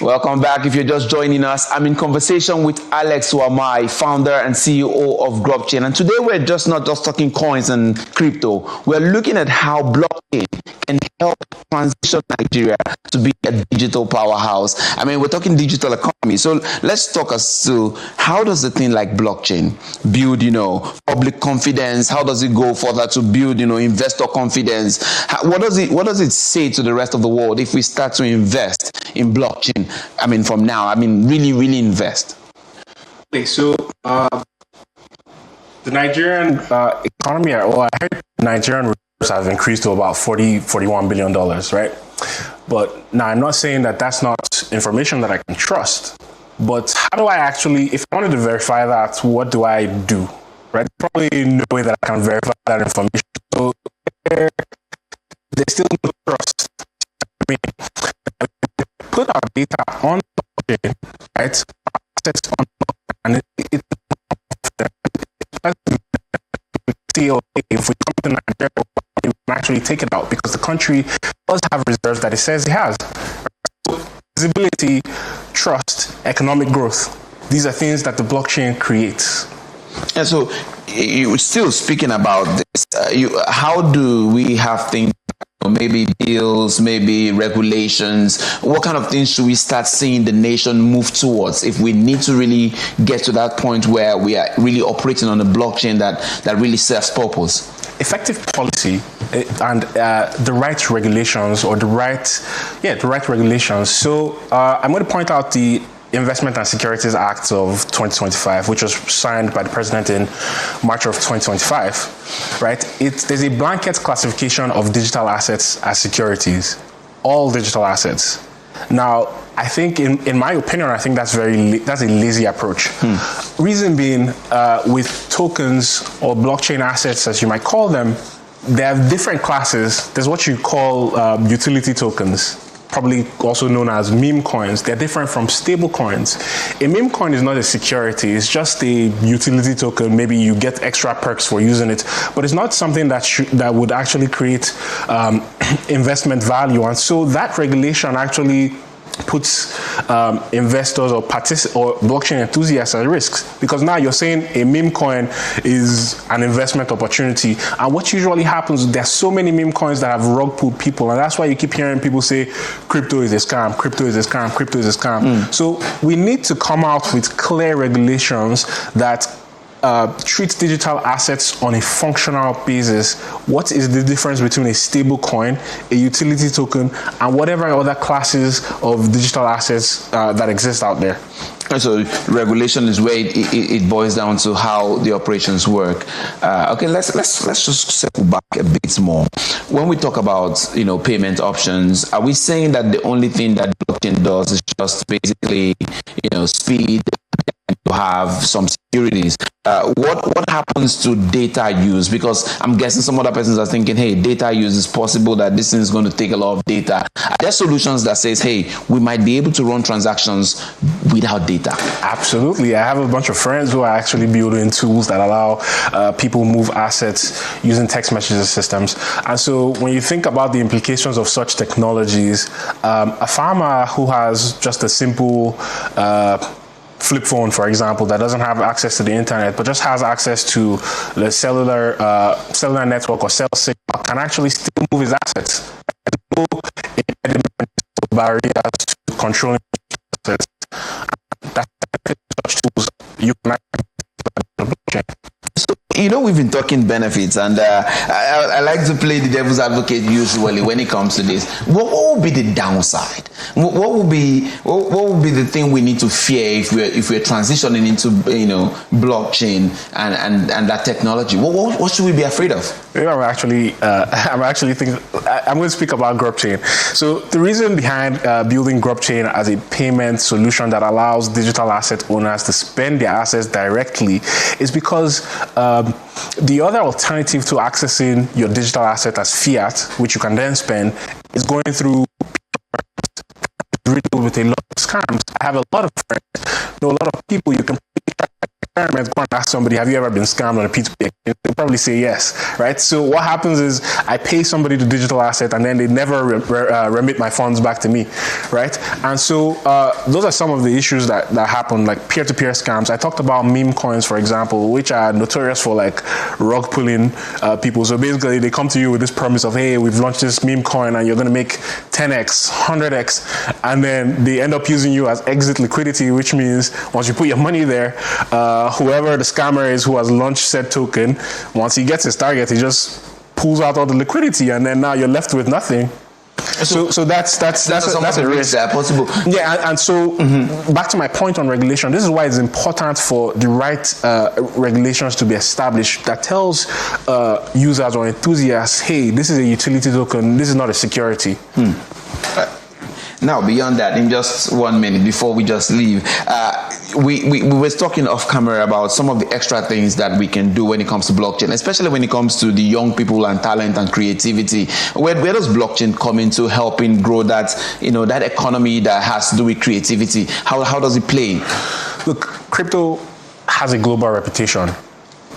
Welcome back. If you're just joining us, I'm in conversation with Alex Wamai, founder and CEO of Blockchain. And today we're not just talking coins and crypto. We're looking at how blockchain can help transition Nigeria to be a digital powerhouse. I mean, we're talking digital economy. So let's talk as to how does a thing like blockchain build, public confidence? How does it go further to build, investor confidence? What does it say to the rest of the world if we start to invest in blockchain? I mean, from now, really invest. Okay, so the Nigerian economy, I heard Nigerian reserves have increased to about $41 billion, right? But now I'm not saying that that's not information that I can trust. But how do I actually, if I wanted to verify that, what do I do, right? Probably no way that I can verify that information. So there's still no trust. I mean, put our data on blockchain, right? Assets on blockchain, and if we come to Nigeria, we can actually take it out because the country does have reserves that it says it has. So, visibility, trust, economic growth. These are things that the blockchain creates. And so, you still speaking about this. How do we have things? Maybe bills, maybe regulations. What kind of things should we start seeing the nation move towards if we need to really get to that point where we are really operating on a blockchain that really serves purpose? Effective policy and the right regulations or the right regulations. So I'm going to point out the Investment and Securities Act of 2025, which was signed by the president in March of 2025, right? There's a blanket classification of digital assets as securities, all digital assets. Now, I think, in my opinion, I think that's a lazy approach. Reason being, with tokens or blockchain assets, as you might call them, they have different classes. There's what you call utility tokens, probably also known as meme coins. They're different from stable coins. A meme coin is not a security, it's just a utility token. Maybe you get extra perks for using it, but it's not something that would actually create investment value. And so that regulation actually puts investors or blockchain enthusiasts at risk, because now you're saying a meme coin is an investment opportunity. And what usually happens, there's so many meme coins that have rug pulled people, and that's why you keep hearing people say crypto is a scam, crypto is a scam, crypto is a scam. So we need to come out with clear regulations that treat digital assets on a functional basis. What is the difference between a stable coin, a utility token, and whatever other classes of digital assets that exist out there? So regulation is where it boils down to how the operations work. Okay, let's just circle back a bit more. When we talk about payment options, are we saying that the only thing that blockchain does is just basically speed to have some securities? What happens to data use? Because I'm guessing some other persons are thinking, hey, data use is possible that this thing is going to take a lot of data. Are there solutions that says, hey, we might be able to run transactions without data? Absolutely. I have a bunch of friends who are actually building tools that allow people move assets using text messaging systems. And so when you think about the implications of such technologies, a farmer who has just a simple flip phone, for example, that doesn't have access to the internet, but just has access to the cellular network or cell signal, can actually still move his assets. There's no barriers to controlling assets. That's such tools you can actually blockchain. So, we've been talking benefits, and I like to play the devil's advocate usually when it comes to this. What will be the downside? What will be the thing we need to fear if we're transitioning into blockchain and that technology? What should we be afraid of? I'm going to speak about GrubChain. So the reason behind building GrubChain as a payment solution that allows digital asset owners to spend their assets directly is because the other alternative to accessing your digital asset as fiat, which you can then spend, is going through riddled with a lot of scams. I have a lot of friends, a lot of people. You can experiment, go and ask somebody, have you ever been scammed on a P2P They'll probably say yes, right? So what happens is I pay somebody the digital asset and then they never remit my funds back to me, right? And so those are some of the issues that happen, like peer-to-peer scams. I talked about meme coins, for example, which are notorious for like rug pulling people. So basically they come to you with this promise of, hey, we've launched this meme coin and you're going to make 10x, 100x, and then they end up using you as exit liquidity, which means once you put your money there, whoever the scammer is who has launched said token, once he gets his target, he just pulls out all the liquidity, and then now you're left with nothing. So that's a risk. That possible. Yeah, and so back to my point on regulation. This is why it's important for the right regulations to be established that tells users or enthusiasts, hey, this is a utility token. This is not a security. Now, beyond that, in just 1 minute before we just leave, we were talking off camera about some of the extra things that we can do when it comes to blockchain, especially when it comes to the young people and talent and creativity. Where does blockchain come into helping grow that, that economy that has to do with creativity? How does it play? Look, crypto has a global reputation.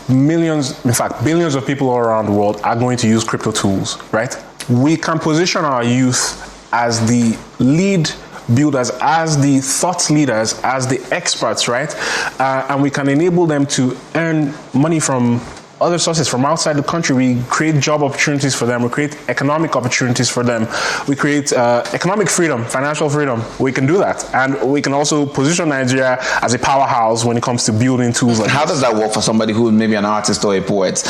Millions, in fact, billions of people all around the world are going to use crypto tools, right? We can position our youth as the lead builders, as the thought leaders, as the experts, right? And we can enable them to earn money from other sources, from outside the country. We create job opportunities for them. We create economic opportunities for them. We create economic freedom, financial freedom. We can do that. And we can also position Nigeria as a powerhouse when it comes to building tools like How does that work for somebody who may be an artist or a poet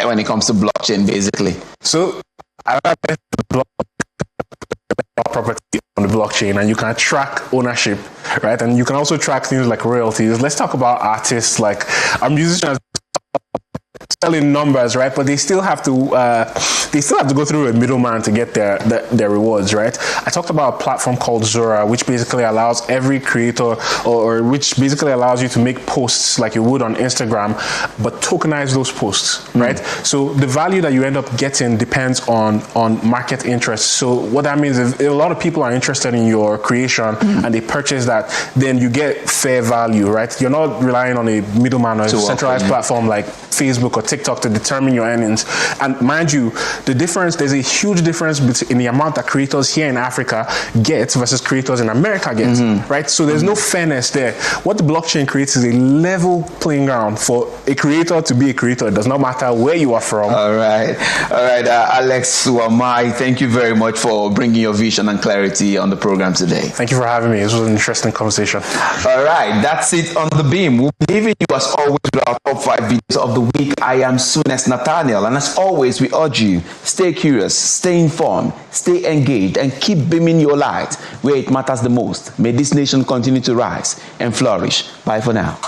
when it comes to blockchain, basically? So, property on the blockchain, and you can track ownership, right? And you can also track things like royalties. Let's talk about artists. Like musicians selling numbers, right? But they still have to go through a middleman to get their rewards, right? I talked about a platform called Zora, which basically allows every creator, or which basically allows you to make posts like you would on Instagram, but tokenize those posts, right? So the value that you end up getting depends on market interest. So what that means is if a lot of people are interested in your creation and they purchase that, then you get fair value, right? You're not relying on a middleman or a centralized platform like Facebook or TikTok to determine your earnings. And mind you, there's a huge difference in the amount that creators here in Africa get versus creators in America get, right? So there's no fairness there. What the blockchain creates is a level playing ground for a creator to be a creator. It does not matter where you are from. All right. Alex Wamai, thank you very much for bringing your vision and clarity on the program today. Thank you for having me. This was an interesting conversation. All right, that's it on The Beam. We'll be leaving you as always with our top 5 videos of the week. I am Soonest Nathaniel, and as always, we urge you, stay curious, stay informed, stay engaged, and keep beaming your light where it matters the most. May this nation continue to rise and flourish. Bye for now.